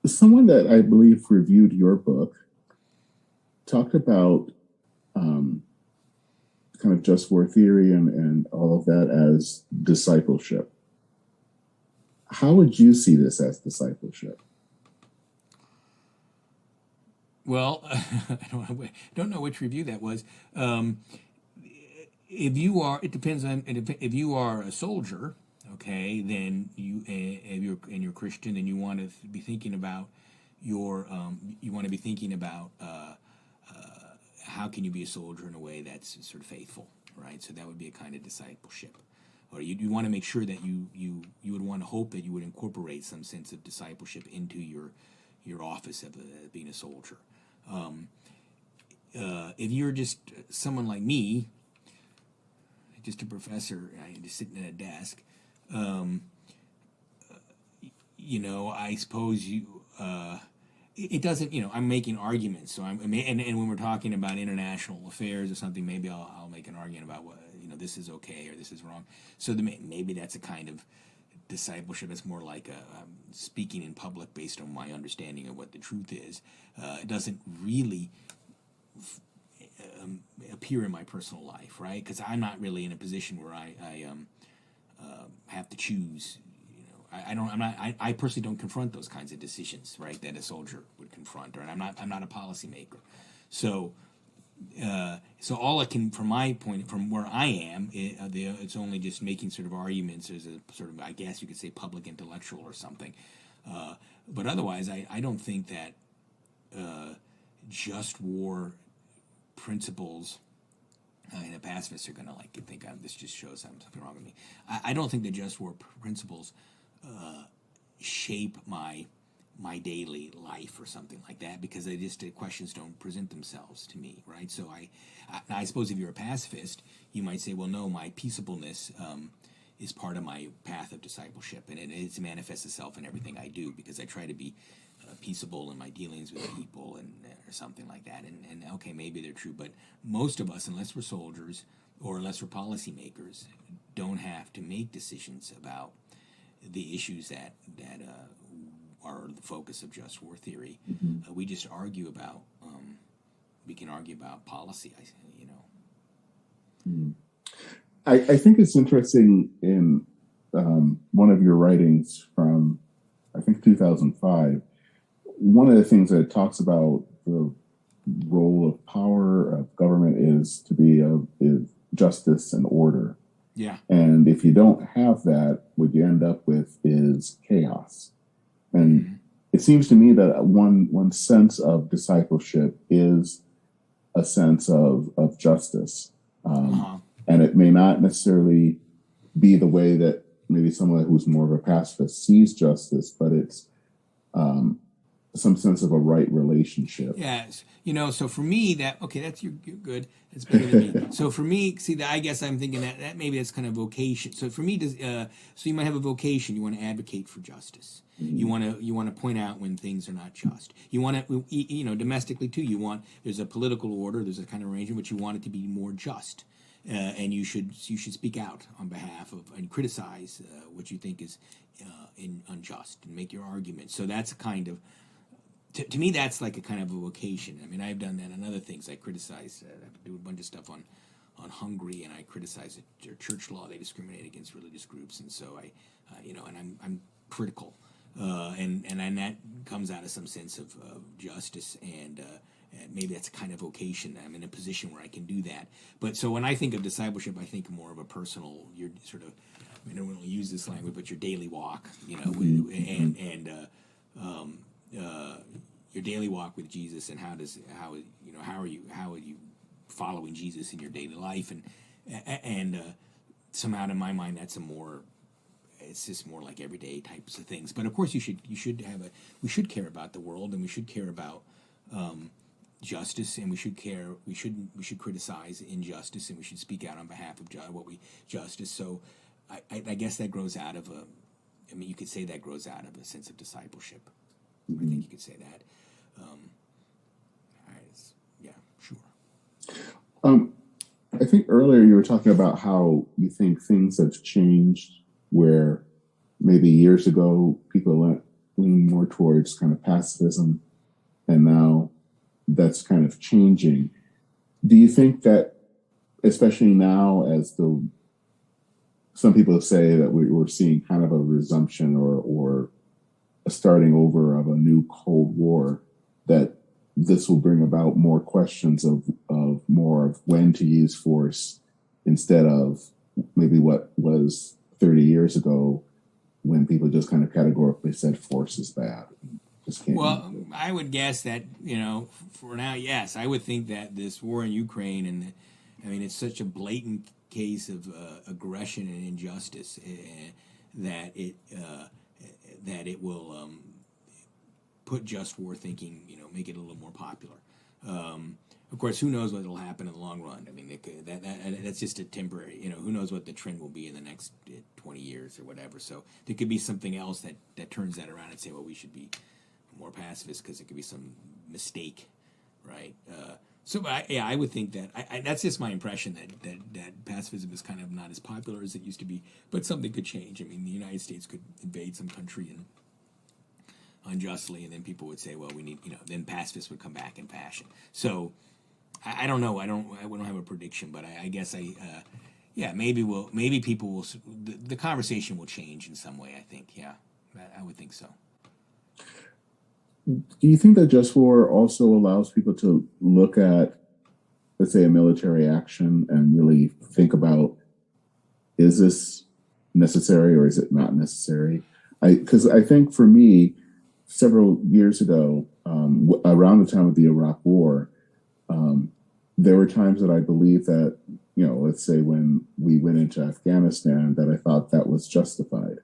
Someone that I believe reviewed your book talked about kind of just war theory and all of that as discipleship. How would you see this as discipleship? Well, I don't know which review that was. If you are a soldier, okay, then if you're Christian, then you want to be thinking about, you want to be thinking about how can you be a soldier in a way that's sort of faithful, right? So that would be a kind of discipleship. Or you want to make sure that you would want to hope that you would incorporate some sense of discipleship into your office of being a soldier. If you're just someone like me, just a professor, just sitting at a desk, I suppose it doesn't, I'm making arguments. So and when we're talking about international affairs or something, maybe I'll make an argument about what, this is okay or this is wrong. So maybe that's a kind of discipleship. It's more like speaking in public based on my understanding of what the truth is. It doesn't really appear in my personal life, right? Because I'm not really in a position where I have to choose. I personally don't confront those kinds of decisions, right? That a soldier would confront, right? I'm not a policymaker, so all I can, from my point, from where I am, it's only just making sort of arguments as a sort of, I guess you could say, public intellectual or something. But otherwise, I don't think that just war principles. And pacifists are going to think this just shows something wrong with me. I don't think that just war principles shape my daily life or something like that, because the questions don't present themselves to me, right? So I suppose if you're a pacifist, you might say, well, no, my peaceableness is part of my path of discipleship, and it manifests itself in everything I do, because I try to be peaceable in my dealings with people or something like that. And okay, maybe they're true, but most of us, unless we're soldiers or unless we're policymakers, don't have to make decisions about the issues that are the focus of just war theory. Mm-hmm. We just argue about. We can argue about policy. Mm-hmm. I think it's interesting in one of your writings from, I think, 2005. One of the things that it talks about the role of power of government is to be is justice and order. Yeah. And if you don't have that, what you end up with is chaos. And mm-hmm. It seems to me that one sense of discipleship is a sense of justice. And it may not necessarily be the way that maybe someone who's more of a pacifist sees justice, but it's some sense of a right relationship. Yes. So for me, that's you're good. That's better than me. So for me, I guess I'm thinking that maybe that's kind of vocation. So for me, so you might have a vocation. You want to advocate for justice. Mm-hmm. You want to point out when things are not just. You want to, domestically too. There's a political order. There's a kind of arrangement, but you want it to be more just. And you should speak out on behalf of and criticize what you think is unjust and make your argument. So that's a kind of. To me, that's like a kind of a vocation. I mean, I've done that on other things. I criticize, I do a bunch of stuff on Hungary, and I criticize their church law. They discriminate against religious groups, and so and I'm critical, and that comes out of some sense of justice, and maybe that's a kind of vocation. I'm in a position where I can do that. But so when I think of discipleship, I think more of a personal. You're sort of, I don't really use this language, but your daily walk, your daily walk with Jesus, and how are you following Jesus in your daily life, and somehow in my mind it's just more like everyday types of things. But of course we should care about the world, and we should care about justice, and we should criticize injustice, and we should speak out on behalf of justice. So I guess that grows out of you could say that grows out of a sense of discipleship. Mm-hmm. I think you could say that. Yeah, sure. I think earlier you were talking about how you think things have changed, where maybe years ago people leaned more towards kind of pacifism, and now that's kind of changing. Do you think that, especially now, as some people say that we're seeing kind of a resumption or a starting over of a new Cold War, that this will bring about more questions of more of when to use force instead of maybe what was 30 years ago when people just kind of categorically said force is bad? Just can't. Well, I would guess that, for now, yes, I would think that this war in Ukraine I mean, it's such a blatant case of aggression and injustice that it will put just war thinking, make it a little more popular. Of course, who knows what will happen in the long run? I mean, that's just a temporary. Who knows what the trend will be in the next 20 years or whatever. So there could be something else that turns that around and say, well, we should be more pacifist because it could be some mistake, right? I would think that that's just my impression that pacifism is kind of not as popular as it used to be, but something could change. I mean, the United States could invade some country and unjustly, and then people would say, well, we need, then pacifists would come back in fashion. So I don't know. I don't have a prediction, but I guess maybe people will, the conversation will change in some way. I think, yeah, I would think so. Do you think that just war also allows people to look at, let's say, a military action and really think about, is this necessary or is it not necessary? Because I think for me, several years ago, around the time of the Iraq War, there were times that I believed that, let's say when we went into Afghanistan, that I thought that was justified.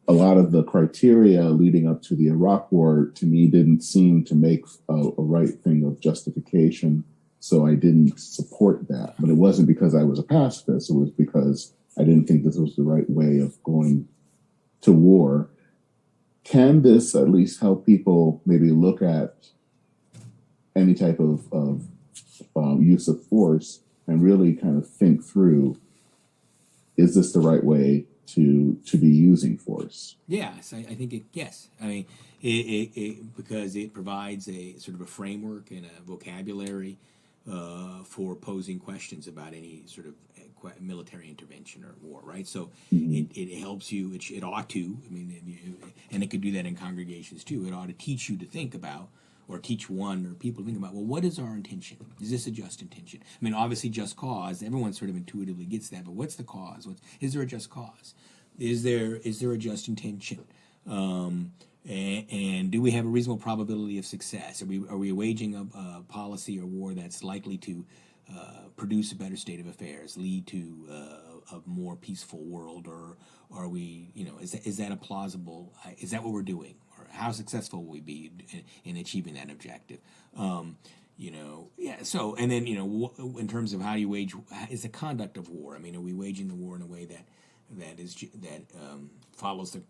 A lot of the criteria leading up to the Iraq War, to me, didn't seem to make a right thing of justification. So I didn't support that. But it wasn't because I was a pacifist. It was because I didn't think this was the right way of going to war. Can this at least help people maybe look at any type of use of force and really kind of think through, is this the right way to be using force? Yes, I think yes. I mean, it because it provides a sort of a framework and a vocabulary for posing questions about any sort of military intervention or war, right? So it helps you. It ought to. I mean, and it could do that in congregations too. It ought to teach you to think about, or teach one or people to think about, well, what is our intention? Is this a just intention? I mean, obviously, just cause. Everyone sort of intuitively gets that, but what's the cause? Is there a just cause? Is there a just intention? And do we have a reasonable probability of success? Are we waging a policy or war that's likely to produce a better state of affairs, lead to a more peaceful world, or are we, is that a plausible? Is that what we're doing? How successful will we be in achieving that objective? So, and then, in terms of how you wage, is the conduct of war. I mean, are we waging the war in a way that follows the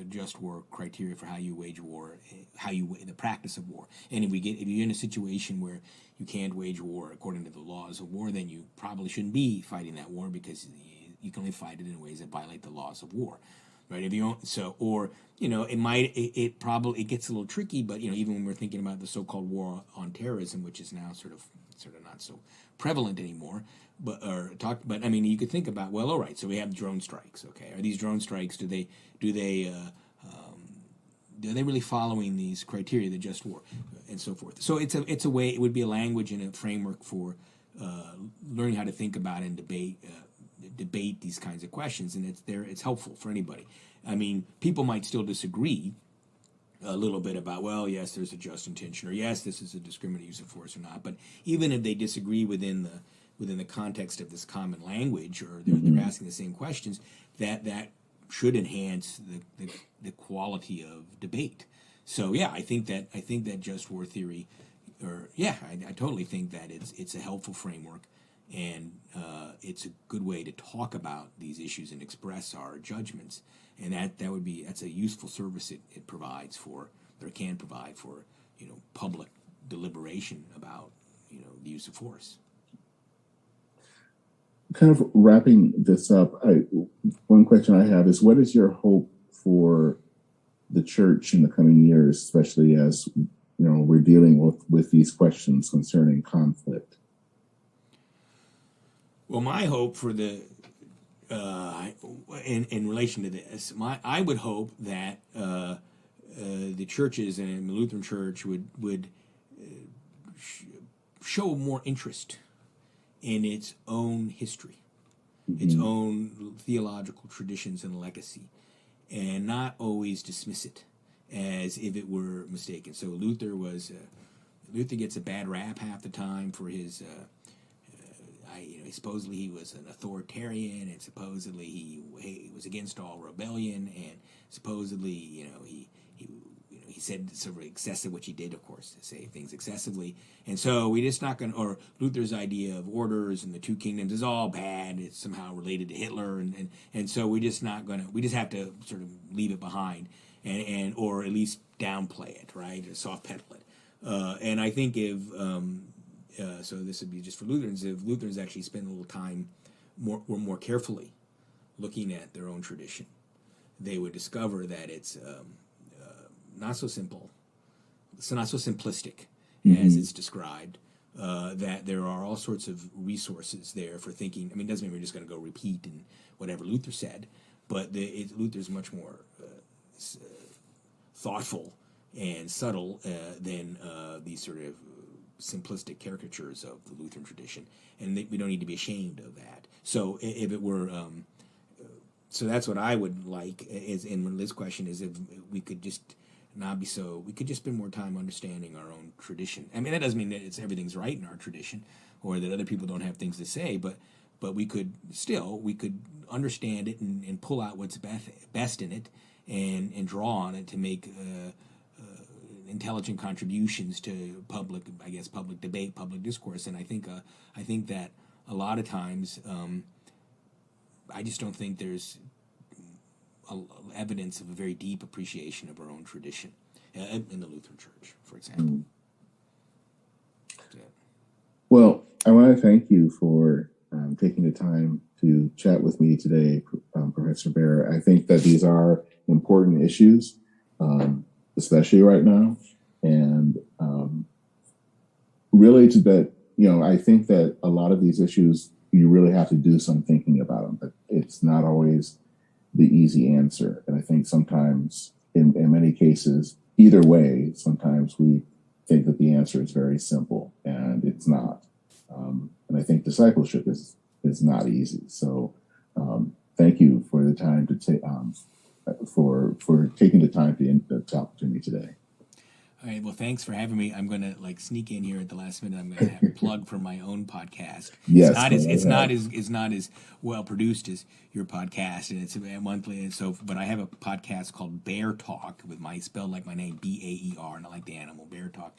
just war criteria for how you wage war, the practice of war? And if you're in a situation where you can't wage war according to the laws of war, then you probably shouldn't be fighting that war, because you can only fight it in ways that violate the laws of war. Right. If you don't, it gets a little tricky, but even when we're thinking about the so-called war on terrorism, which is now sort of not so prevalent anymore, but I mean, you could think about, well, all right, so we have drone strikes. Okay, are these drone strikes? Are they really following these criteria, the just war, and so forth? So it's a way. It would be a language and a framework for learning how to think about and debate these kinds of questions, and it's helpful for anybody. I mean, people might still disagree a little bit about, well, yes, there's a just intention, or yes, this is a discriminate use of force or not. But even if they disagree within the context of this common language, or they're asking the same questions, that should enhance the quality of debate. So yeah, I think that just war theory, I totally think that it's a helpful framework. And it's a good way to talk about these issues and express our judgments, and that's a useful service it provides for, or can provide for, public deliberation about the use of force. Kind of wrapping this up, one question I have is, what is your hope for the church in the coming years, especially as we're dealing with these questions concerning conflict? Well, my hope for in relation to this, I would hope that the churches and the Lutheran Church would show more interest in its own history, its own theological traditions and legacy, and not always dismiss it as if it were mistaken. So Luther gets a bad rap half the time for his. Supposedly he was an authoritarian, and supposedly he was against all rebellion, and supposedly he said sort of excessive, which he did, of course, say things excessively. And so we're just not going to, or Luther's idea of orders and the two kingdoms is all bad. It's somehow related to Hitler. And so we're just not going to, we just have to sort of leave it behind or at least downplay it, right? Or soft pedal it. And I think so this would be just for Lutherans, if Lutherans actually spend a little time more carefully looking at their own tradition, they would discover that it's not so simple, so not so simplistic as it's described, that there are all sorts of resources there for thinking. I mean, it doesn't mean we're just going to go repeat and whatever Luther said, but Luther's much more thoughtful and subtle than these sort of simplistic caricatures of the Lutheran tradition, and we don't need to be ashamed of that. So if it were... so that's what I would like, is in this question, is if we could just not be so, we could just spend more time understanding our own tradition. I mean, that doesn't mean that everything's right in our tradition, or that other people don't have things to say, but we could understand it and pull out what's best in it, and draw on it to make intelligent contributions to public debate, public discourse. And I think that a lot of times, I just don't think there's evidence of a very deep appreciation of our own tradition in the Lutheran Church, for example. Yeah. Well, I want to thank you for taking the time to chat with me today, Professor Baer. I think that these are important issues, especially right now, and really I think that a lot of these issues, you really have to do some thinking about them, but it's not always the easy answer. And I think sometimes, in many cases, either way, sometimes we think that the answer is very simple, and it's not. And I think discipleship is not easy. So thank you for the time to take for taking the time to talk to me today. All right. Well, thanks for having me. I'm going to sneak in here at the last minute. I'm going to have a plug for my own podcast. Yes, it's not as well produced as your podcast, and it's monthly. And so, but I have a podcast called Baer Talk, with spelled like my name, Baer, not like the animal, Baer Talk,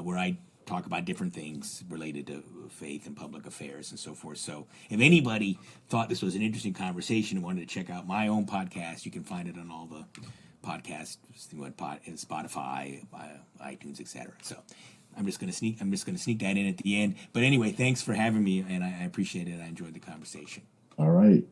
where I talk about different things related to faith and public affairs and so forth. So if anybody thought this was an interesting conversation and wanted to check out my own podcast, you can find it on all the podcasts, Spotify, iTunes, etc. So I'm just going to sneak that in at the end. But anyway, thanks for having me, and I appreciate it. I enjoyed the conversation. All right.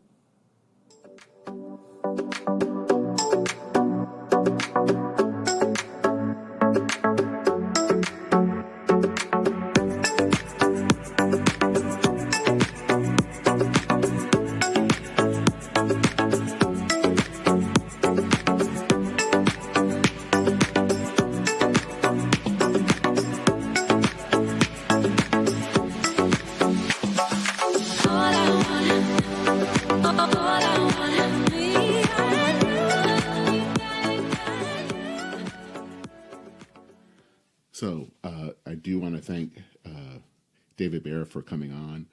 So I do want to thank David Baer for coming on,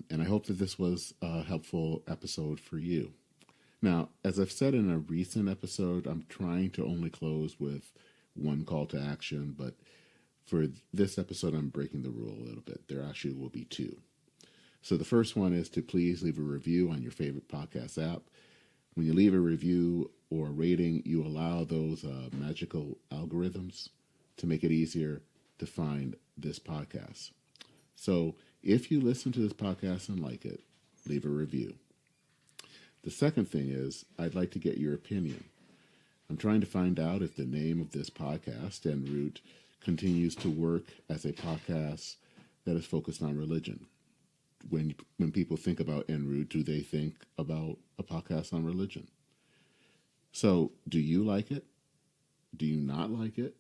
and I hope that this was a helpful episode for you. Now, as I've said in a recent episode, I'm trying to only close with one call to action, but for this episode, I'm breaking the rule a little bit. There actually will be two. So the first one is to please leave a review on your favorite podcast app. When you leave a review or a rating, you allow those magical algorithms to make it easier to find this podcast. So if you listen to this podcast and like it, leave a review. The second thing is, I'd like to get your opinion. I'm trying to find out if the name of this podcast, En Route, continues to work as a podcast that is focused on religion. When people think about En Route, do they think about a podcast on religion? So, do you like it? Do you not like it?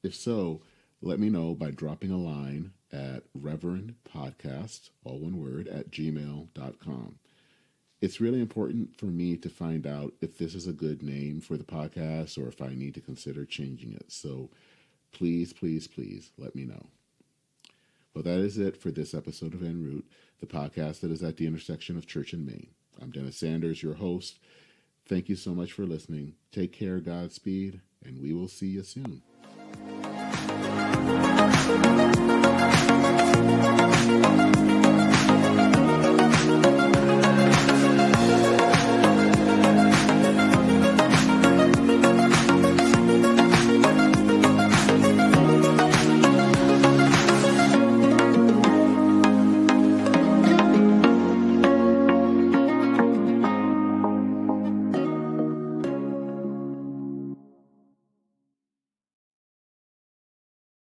If so, let me know by dropping a line at reverendpodcast, all one word, @gmail.com. It's really important for me to find out if this is a good name for the podcast or if I need to consider changing it. So please, please, please let me know. Well, that is it for this episode of En Route, the podcast that is at the intersection of church and Maine. I'm Dennis Sanders, your host. Thank you so much for listening. Take care, Godspeed, and we will see you soon.